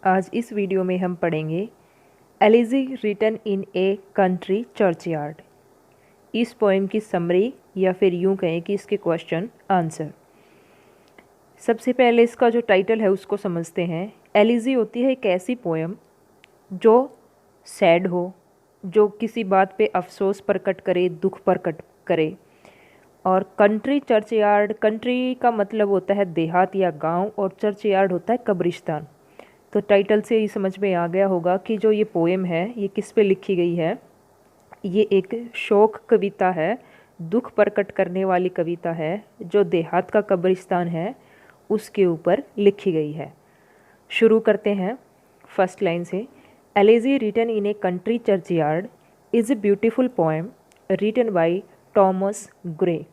आज इस वीडियो में हम पढ़ेंगे elegy written in a country churchyard. इस पोएम की समरी या फिर यूं कहें कि इसके क्वेश्चन आंसर। सबसे पहले इसका जो टाइटल है उसको समझते हैं। एलिजी होती है एक ऐसी पोएम जो सैड हो, जो किसी बात पे अफसोस प्रकट करे, दुख प्रकट करे। और कंट्री चर्चयार्ड, कंट्री का मतलब होता है देहात या गांव और चर्चयार्ड होता है कब्रिस्तान। तो टाइटल से ही समझ में आ गया होगा कि जो ये पोएम है ये किस पे लिखी गई है। ये एक शोक कविता है, दुख प्रकट करने वाली कविता है जो देहात का कब्रिस्तान है उसके ऊपर लिखी गई है। शुरू करते हैं फर्स्ट लाइन से। Elegy written in a country churchyard is a beautiful poem written by Thomas Gray.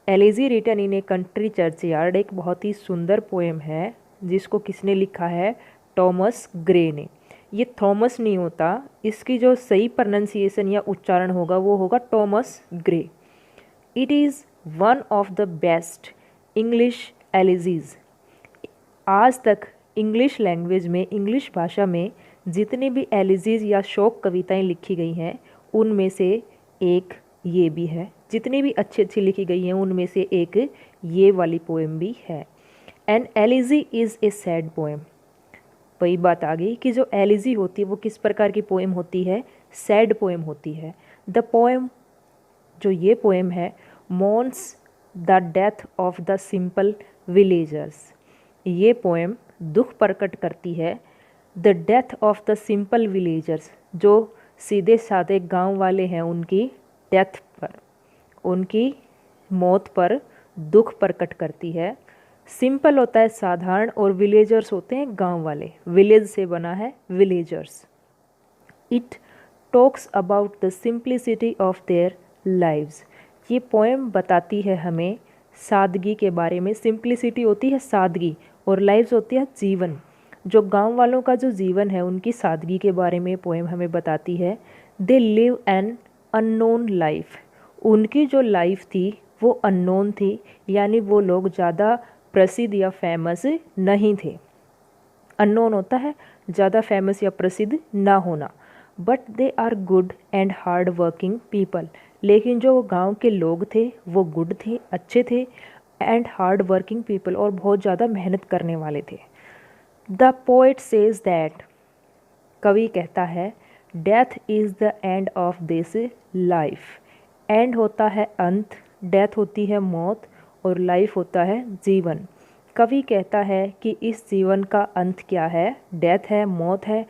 Elegy written in a country churchyard एक बहुत ही सुंदर पोएम है जिसको किसने लिखा है? टॉमस ग्रे ने। ये थॉमस नहीं होता, इसकी जो सही प्रोनाउंसिएशन या उच्चारण होगा वो होगा Thomas Gray. It is one of the best English elegies. आज तक इंग्लिश लैंग्वेज में, इंग्लिश भाषा में जितने भी एलिजीज या शोक कविताएं लिखी गई हैं उनमें से एक ये भी है। जितनी भी अच्छी अच्छी लिखी गई हैं उनमें से एक ये वाली पोएम भी है। An elegy is a sad poem. वही बात आ गई कि जो एलिजी होती है वो किस प्रकार की पोएम होती है? सैड पोएम होती है। द पोएम, जो ये पोएम है, mourns the death of the simple villagers. ये पोएम दुख प्रकट करती है the death of the simple villagers, जो सीधे साधे गांव वाले हैं उनकी डेथ पर, उनकी मौत पर दुख प्रकट करती है। सिंपल होता है साधारण और विलेजर्स होते हैं गांव वाले। विलेज से बना है villagers. It talks about the simplicity of their lives. ये पोएम बताती है हमें सादगी के बारे में। सिंप्लिसिटी होती है सादगी और लाइव्स होती है जीवन। जो गांव वालों का जो जीवन है उनकी सादगी के बारे में पोएम हमें बताती है। They live an unknown life. उनकी जो लाइफ थी वो अननोन थी, यानी वो लोग ज़्यादा प्रसिद्ध या फेमस नहीं थे। अननोन होता है ज़्यादा फेमस या प्रसिद्ध ना होना। But they are good and hard working people. लेकिन जो गांव के लोग थे वो गुड थे, अच्छे थे, एंड हार्ड वर्किंग पीपल, और बहुत ज़्यादा मेहनत करने वाले थे। द पोएट सेज दैट, कवि कहता है, death is the end of this life. And होता है अंत, डेथ होती है मौत, और लाइफ होता है जीवन। कवि कहता है कि इस जीवन का अंत क्या है? डेथ है, मौत है।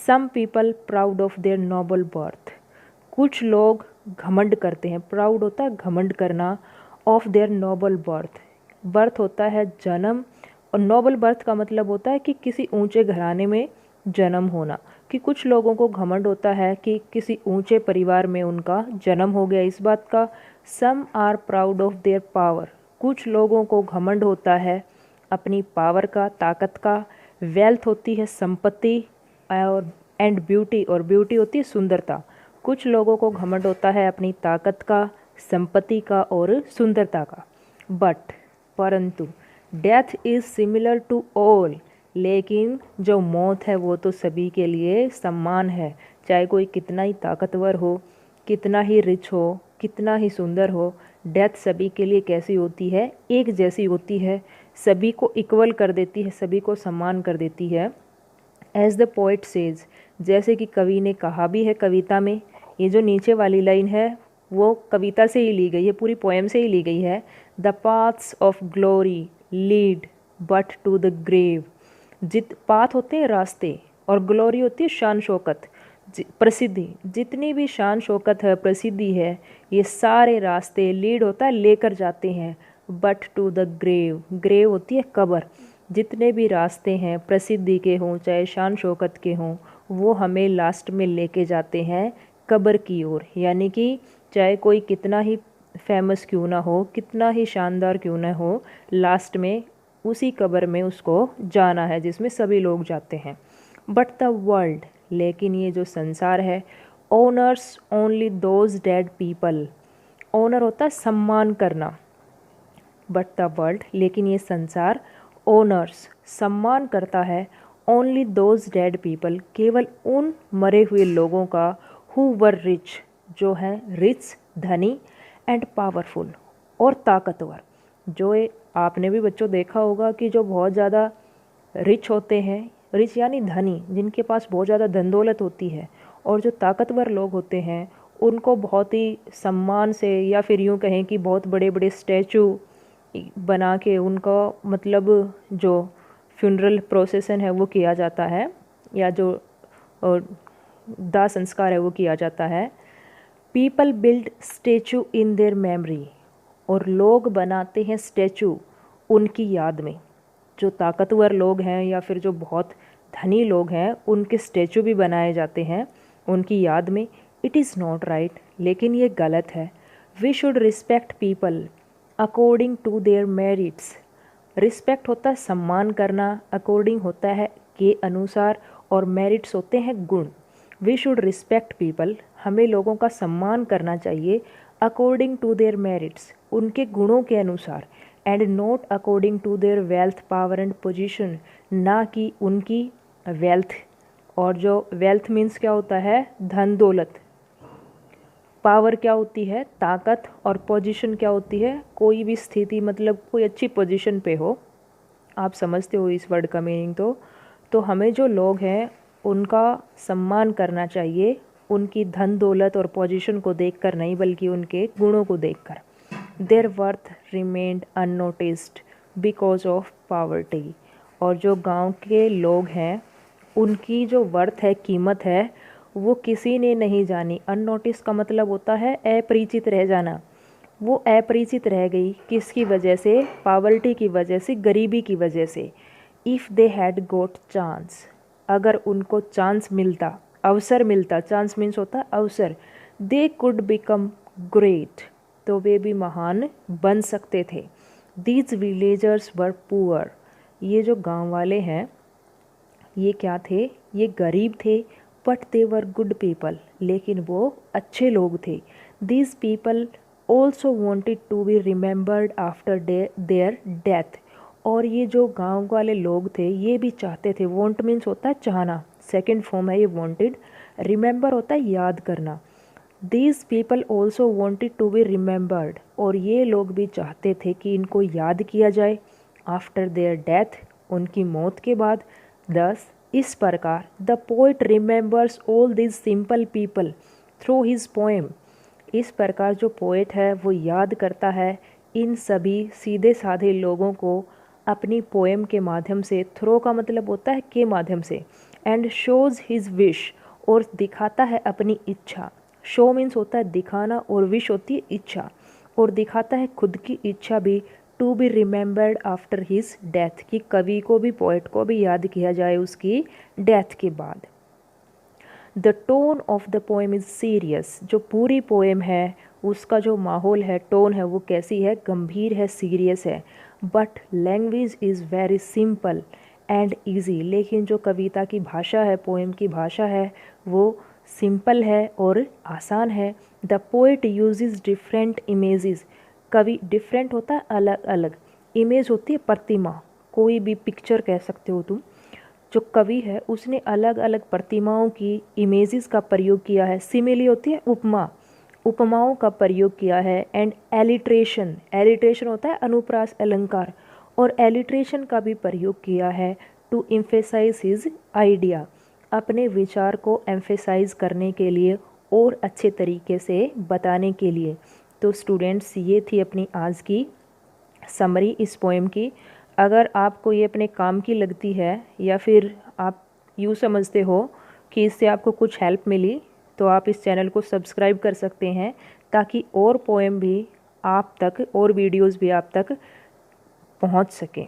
Some people proud of their noble birth. कुछ लोग घमंड करते हैं। प्राउड होता है घमंड करना, of their noble birth. Birth होता है जन्म, और नोबल बर्थ का मतलब होता है कि किसी ऊंचे घराने में जन्म होना। कि कुछ लोगों को घमंड होता है कि किसी ऊंचे परिवार में उनका जन्म हो गया, इस बात का। Some are proud of their power. कुछ लोगों को घमंड होता है अपनी पावर का, ताकत का। वेल्थ होती है संपत्ति, और एंड ब्यूटी, और ब्यूटी होती है सुंदरता। कुछ लोगों को घमंड होता है अपनी ताकत का, संपत्ति का और सुंदरता का। बट, परंतु, death is similar to all. लेकिन जो मौत है वो तो सभी के लिए समान है। चाहे कोई कितना ही ताकतवर हो, कितना ही रिच हो, कितना ही सुंदर हो, डेथ सभी के लिए कैसी होती है? एक जैसी होती है। सभी को इक्वल कर देती है, सभी को समान कर देती है। एज द पोइट सेज, जैसे कि कवि ने कहा भी है कविता में। ये जो नीचे वाली लाइन है वो कविता से ही ली गई है, पूरी पोएम से ही ली गई है। The paths of glory lead but to the grave. Path होते हैं रास्ते, और ग्लोरी होती है शान शौकत, प्रसिद्धि। जितनी भी शान शौकत है, प्रसिद्धि है, ये सारे रास्ते, लीड होता है लेकर जाते हैं, but to the grave, grave होती है कब्र। जितने भी रास्ते हैं प्रसिद्धि के हों चाहे शान शौकत के हों, वो हमें लास्ट में लेके जाते हैं कब्र की ओर। यानी कि चाहे कोई कितना ही फेमस क्यों ना हो, कितना ही शानदार क्यों ना हो, लास्ट में उसी कब्र में उसको जाना है जिसमें सभी लोग जाते हैं। बट द वर्ल्ड, लेकिन ये जो संसार है, owners only those dead people. Owner होता है सम्मान करना। बट द वर्ल्ड, लेकिन ये संसार, ओनर्स सम्मान करता है ओनली दोज डेड पीपल, केवल उन मरे हुए लोगों का, हु वर रिच, जो हैं रिच धनी, एंड पावरफुल और ताकतवर। जो आपने भी बच्चों देखा होगा कि जो बहुत ज़्यादा रिच होते हैं, रिच यानी धनी, जिनके पास बहुत ज़्यादा धन दौलत होती है, और जो ताकतवर लोग होते हैं उनको बहुत ही सम्मान से, या फिर यूँ कहें कि बहुत बड़े बड़े स्टैचू बना के उनका मतलब जो फ्यूनरल प्रोसेसन है वो किया जाता है, या जो दाह संस्कार है वो किया जाता है। People build statue in their memory, और लोग बनाते हैं स्टैचू उनकी याद में। जो ताकतवर लोग हैं या फिर जो बहुत धनी लोग हैं उनके स्टैचू भी बनाए जाते हैं उनकी याद में। इट इज़ नॉट राइट, लेकिन ये गलत है। We should respect people according to their merits. Respect होता है सम्मान करना, अकॉर्डिंग होता है के अनुसार, और मेरिट्स होते हैं गुण। वी शुड रिस्पेक्ट पीपल, हमें लोगों का सम्मान करना चाहिए, अकॉर्डिंग टू देयर मेरिट्स, उनके गुणों के अनुसार, and not according to their wealth power and position, ना कि उनकी वेल्थ। और जो वेल्थ मीन्स क्या होता है, धन दौलत, पावर क्या होती है, ताकत, और पोजीशन क्या होती है, कोई भी स्थिति, मतलब कोई अच्छी पोजीशन पे हो। आप समझते हो इस वर्ड का मीनिंग। तो हमें जो लोग हैं उनका सम्मान करना चाहिए, उनकी धन दौलत और पोजीशन को देखकर नहीं, बल्कि उनके गुणों को देखकर। There worth remained unnoticed because of poverty, और जो गांव के लोग हैं उनकी जो वर्थ है, कीमत है, वो किसी ने नहीं जानी। अननोटिस का मतलब होता है अपरिचित रह जाना। वो अपरिचित रह गई किसकी वजह से, पॉवर्टी की वजह से, गरीबी की वजह से। If they had got chance, अगर उनको चांस मिलता, अवसर मिलता, चांस मीन्स होता है अवसर, दे कुड बिकम ग्रेट, तो वे भी महान बन सकते थे। दीज विलेजर्स वर पुअर, ये जो गांव वाले हैं ये क्या थे, ये गरीब थे, but they were good people, लेकिन वो अच्छे लोग थे। These people also wanted to be remembered after their death, और ये जो गांव वाले लोग थे ये भी चाहते थे। वॉन्ट मीन्स होता है चाहना, सेकेंड फॉर्म है ये वॉन्टेड। रिमेंबर होता है याद करना। These people also wanted to be remembered, और ये लोग भी चाहते थे कि इनको याद किया जाए आफ्टर देयर डेथ, उनकी मौत के बाद। दस इस प्रकार the poet remembers all this simple people through his poem, इस प्रकार जो पोएट है वो याद करता है इन सभी सीधे साधे लोगों को अपनी पोएम के माध्यम से। थ्रो का मतलब होता है के माध्यम से। एंड शोज़ हिज विश, और दिखाता है अपनी इच्छा। शो मीन्स होता है दिखाना, और विश होती है इच्छा, और दिखाता है खुद की इच्छा भी। To be remembered after his death, कि कवि को भी, पोएट को भी याद किया जाए उसकी डेथ के बाद। The tone of the poem is serious, जो पूरी पोएम है उसका जो माहौल है, टोन है, वो कैसी है, गंभीर है, सीरियस है। But language is very simple and easy, लेकिन जो कविता की भाषा है, पोएम की भाषा है, वो सिंपल है और आसान है। The poet uses different images, कवि डिफरेंट होता है अलग अलग, इमेज होती है प्रतिमा, कोई भी पिक्चर कह सकते हो तुम। जो कवि है उसने अलग अलग प्रतिमाओं की, इमेजेस का प्रयोग किया है। सिमिली होती है उपमा, उपमाओं का प्रयोग किया है। एंड एलिट्रेशन, एलिट्रेशन होता है अनुप्रास अलंकार, और एलिट्रेशन का भी प्रयोग किया है टू एम्फेसाइज हिज आइडिया, अपने विचार को एम्फेसाइज करने के लिए और अच्छे तरीके से बताने के लिए। तो स्टूडेंट्स ये थी अपनी आज की समरी इस पोएम की। अगर आपको ये अपने काम की लगती है, या फिर आप यूँ समझते हो कि इससे आपको कुछ हेल्प मिली, तो आप इस चैनल को सब्सक्राइब कर सकते हैं, ताकि और पोएम भी आप तक, और वीडियोस भी आप तक पहुंच सकें।